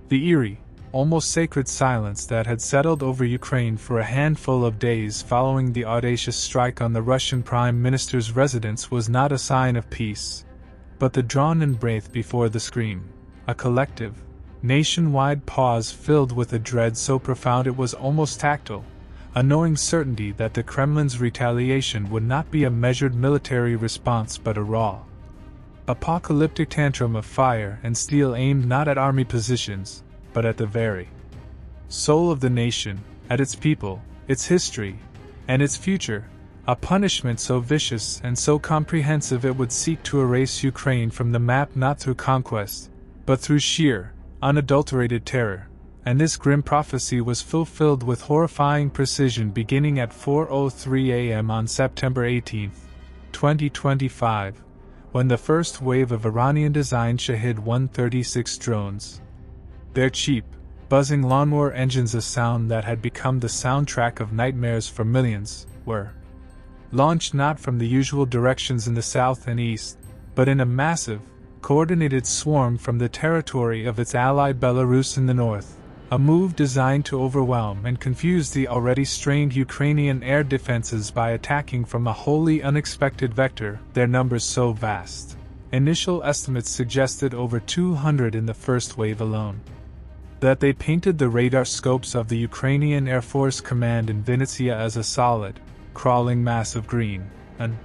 The eerie, almost sacred silence that had settled over Ukraine for a handful of days following the audacious strike on the Russian Prime Minister's residence was not a sign of peace, but the drawn-in breath before the scream, a collective, nationwide pause filled with a dread so profound it was almost tactile, a knowing certainty that the Kremlin's retaliation would not be a measured military response but a raw, apocalyptic tantrum of fire and steel aimed not at army positions, but at the very soul of the nation, at its people, its history, and its future, a punishment so vicious and so comprehensive it would seek to erase Ukraine from the map not through conquest, but through sheer, unadulterated terror. And this grim prophecy was fulfilled with horrifying precision beginning at 4:03 a.m. on September 18, 2025, when the first wave of Iranian-designed Shahed-136 drones, their cheap, buzzing lawnmower engines, a sound that had become the soundtrack of nightmares for millions, were launched not from the usual directions in the south and east, but in a massive, coordinated swarm from the territory of its ally Belarus in the north, a move designed to overwhelm and confuse the already strained Ukrainian air defenses by attacking from a wholly unexpected vector, their numbers so vast. Initial estimates suggested over 200 in the first wave alone. That they painted the radar scopes of the Ukrainian Air Force Command in Vinnytsia as a solid, crawling mass of green, an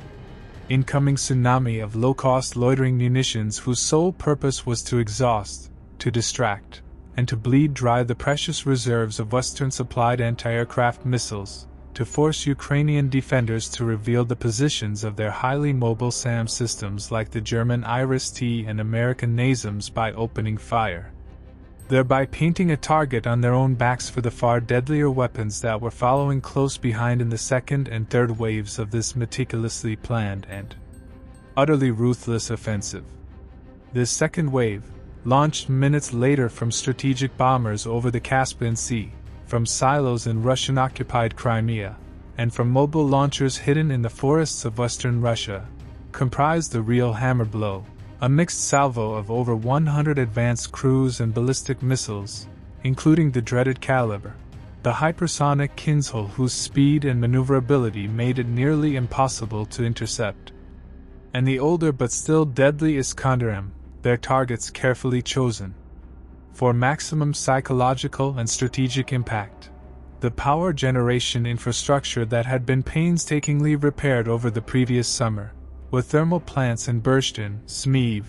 incoming tsunami of low-cost loitering munitions whose sole purpose was to exhaust, to distract, and to bleed dry the precious reserves of Western-supplied anti-aircraft missiles, to force Ukrainian defenders to reveal the positions of their highly mobile SAM systems like the German Iris-T and American NASAMS by opening fire, thereby painting a target on their own backs for the far deadlier weapons that were following close behind in the second and third waves of this meticulously planned and utterly ruthless offensive. This second wave, launched minutes later from strategic bombers over the Caspian Sea, from silos in Russian-occupied Crimea, and from mobile launchers hidden in the forests of western Russia, comprised the real hammer blow, a mixed salvo of over 100 advanced cruise and ballistic missiles, including the dreaded Caliber, the hypersonic Kinzhal whose speed and maneuverability made it nearly impossible to intercept, and the older but still deadly Iskander-M, their targets carefully chosen for maximum psychological and strategic impact. The power generation infrastructure that had been painstakingly repaired over the previous summer, with thermal plants in Burstin, Smiv,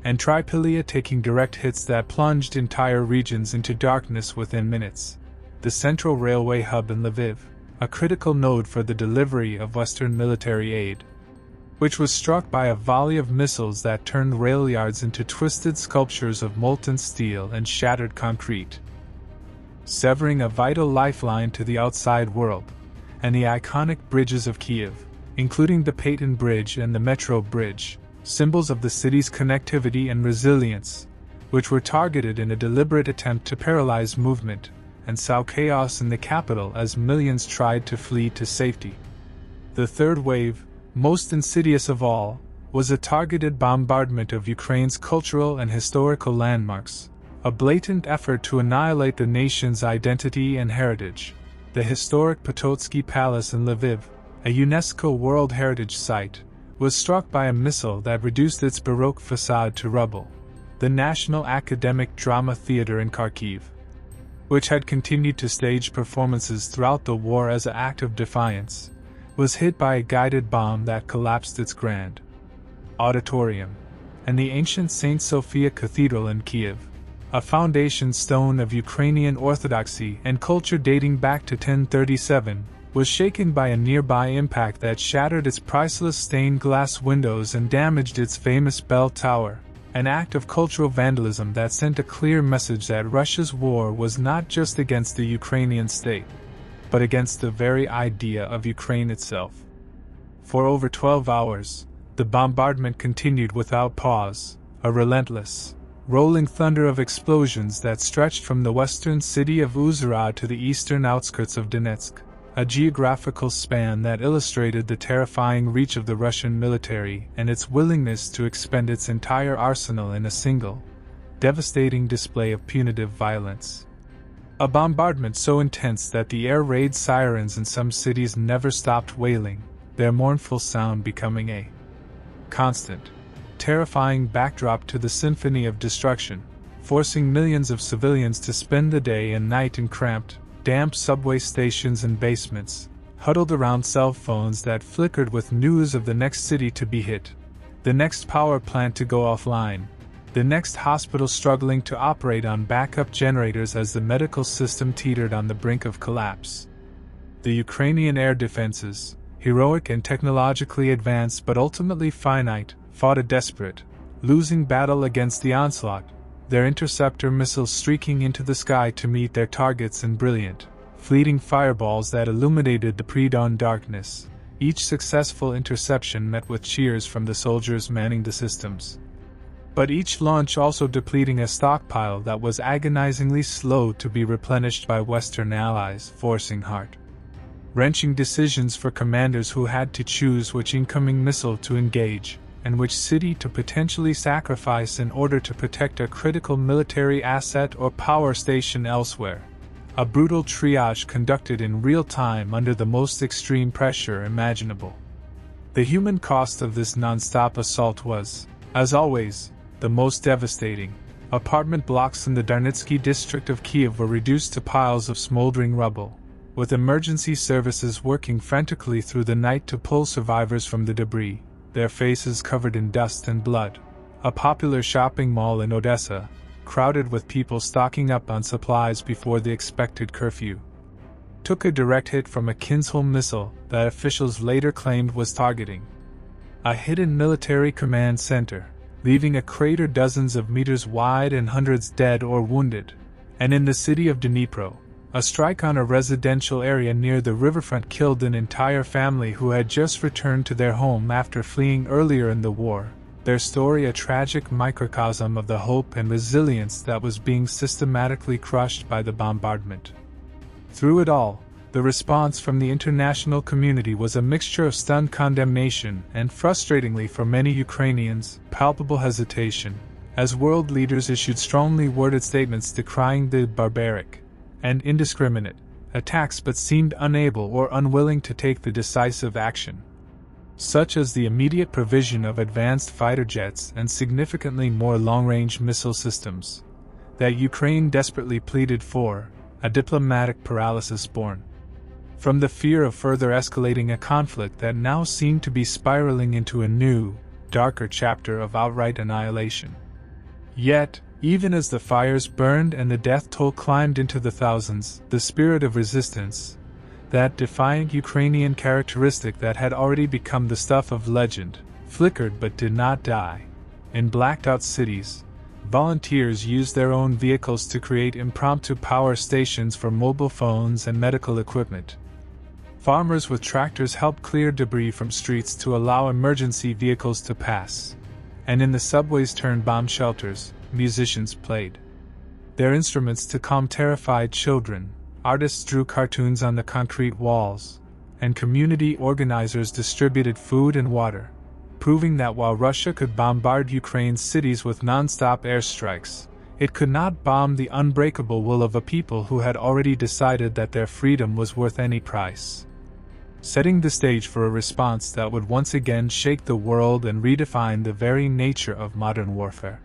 and Trypillia taking direct hits that plunged entire regions into darkness within minutes. The central railway hub in Lviv, a critical node for the delivery of Western military aid, which was struck by a volley of missiles that turned rail yards into twisted sculptures of molten steel and shattered concrete, severing a vital lifeline to the outside world, and the iconic bridges of Kiev, including the Payton Bridge and the Metro Bridge, symbols of the city's connectivity and resilience, which were targeted in a deliberate attempt to paralyze movement and sow chaos in the capital as millions tried to flee to safety. The third wave, most insidious of all, was a targeted bombardment of Ukraine's cultural and historical landmarks, a blatant effort to annihilate the nation's identity and heritage. The historic Pototsky Palace in Lviv, a UNESCO World Heritage Site, was struck by a missile that reduced its Baroque facade to rubble. The National Academic Drama Theatre in Kharkiv, which had continued to stage performances throughout the war as an act of defiance, was hit by a guided bomb that collapsed its grand auditorium, and the ancient St. Sophia Cathedral in Kiev, a foundation stone of Ukrainian orthodoxy and culture dating back to 1037, was shaken by a nearby impact that shattered its priceless stained glass windows and damaged its famous bell tower, an act of cultural vandalism that sent a clear message that Russia's war was not just against the Ukrainian state, but against the very idea of Ukraine itself. For over 12 hours, the bombardment continued without pause, a relentless, rolling thunder of explosions that stretched from the western city of Uzhhorod to the eastern outskirts of Donetsk, a geographical span that illustrated the terrifying reach of the Russian military and its willingness to expend its entire arsenal in a single, devastating display of punitive violence. A bombardment so intense that the air raid sirens in some cities never stopped wailing, their mournful sound becoming a constant, terrifying backdrop to the symphony of destruction, forcing millions of civilians to spend the day and night in cramped, damp subway stations and basements, huddled around cell phones that flickered with news of the next city to be hit, the next power plant to go offline, the next hospital struggling to operate on backup generators as the medical system teetered on the brink of collapse. The Ukrainian air defenses, heroic and technologically advanced but ultimately finite, fought a desperate, losing battle against the onslaught, their interceptor missiles streaking into the sky to meet their targets in brilliant, fleeting fireballs that illuminated the pre-dawn darkness. Each successful interception met with cheers from the soldiers manning the systems. But each launch also depleting a stockpile that was agonizingly slow to be replenished by Western allies, forcing heart-wrenching decisions for commanders who had to choose which incoming missile to engage, and which city to potentially sacrifice in order to protect a critical military asset or power station elsewhere. A brutal triage conducted in real time under the most extreme pressure imaginable. The human cost of this non-stop assault was, as always, the most devastating. Apartment blocks in the Darnitsky district of Kiev were reduced to piles of smoldering rubble, with emergency services working frantically through the night to pull survivors from the debris, their faces covered in dust and blood. A popular shopping mall in Odessa, crowded with people stocking up on supplies before the expected curfew, took a direct hit from a Kinsholm missile that officials later claimed was targeting a hidden military command center, leaving a crater dozens of meters wide and hundreds dead or wounded. And in the city of Dnipro, a strike on a residential area near the riverfront killed an entire family who had just returned to their home after fleeing earlier in the war, their story a tragic microcosm of the hope and resilience that was being systematically crushed by the bombardment. Through it all, the response from the international community was a mixture of stunned condemnation and, frustratingly for many Ukrainians, palpable hesitation, as world leaders issued strongly worded statements decrying the barbaric and indiscriminate attacks but seemed unable or unwilling to take the decisive action, such as the immediate provision of advanced fighter jets and significantly more long-range missile systems, that Ukraine desperately pleaded for, a diplomatic paralysis born from the fear of further escalating a conflict that now seemed to be spiraling into a new, darker chapter of outright annihilation. Yet, even as the fires burned and the death toll climbed into the thousands, the spirit of resistance, that defiant Ukrainian characteristic that had already become the stuff of legend, flickered but did not die. In blacked-out cities, volunteers used their own vehicles to create impromptu power stations for mobile phones and medical equipment. Farmers with tractors helped clear debris from streets to allow emergency vehicles to pass. And in the subways turned bomb shelters, musicians played their instruments to calm terrified children, artists drew cartoons on the concrete walls, and community organizers distributed food and water, proving that while Russia could bombard Ukraine's cities with nonstop airstrikes, it could not bomb the unbreakable will of a people who had already decided that their freedom was worth any price, setting the stage for a response that would once again shake the world and redefine the very nature of modern warfare.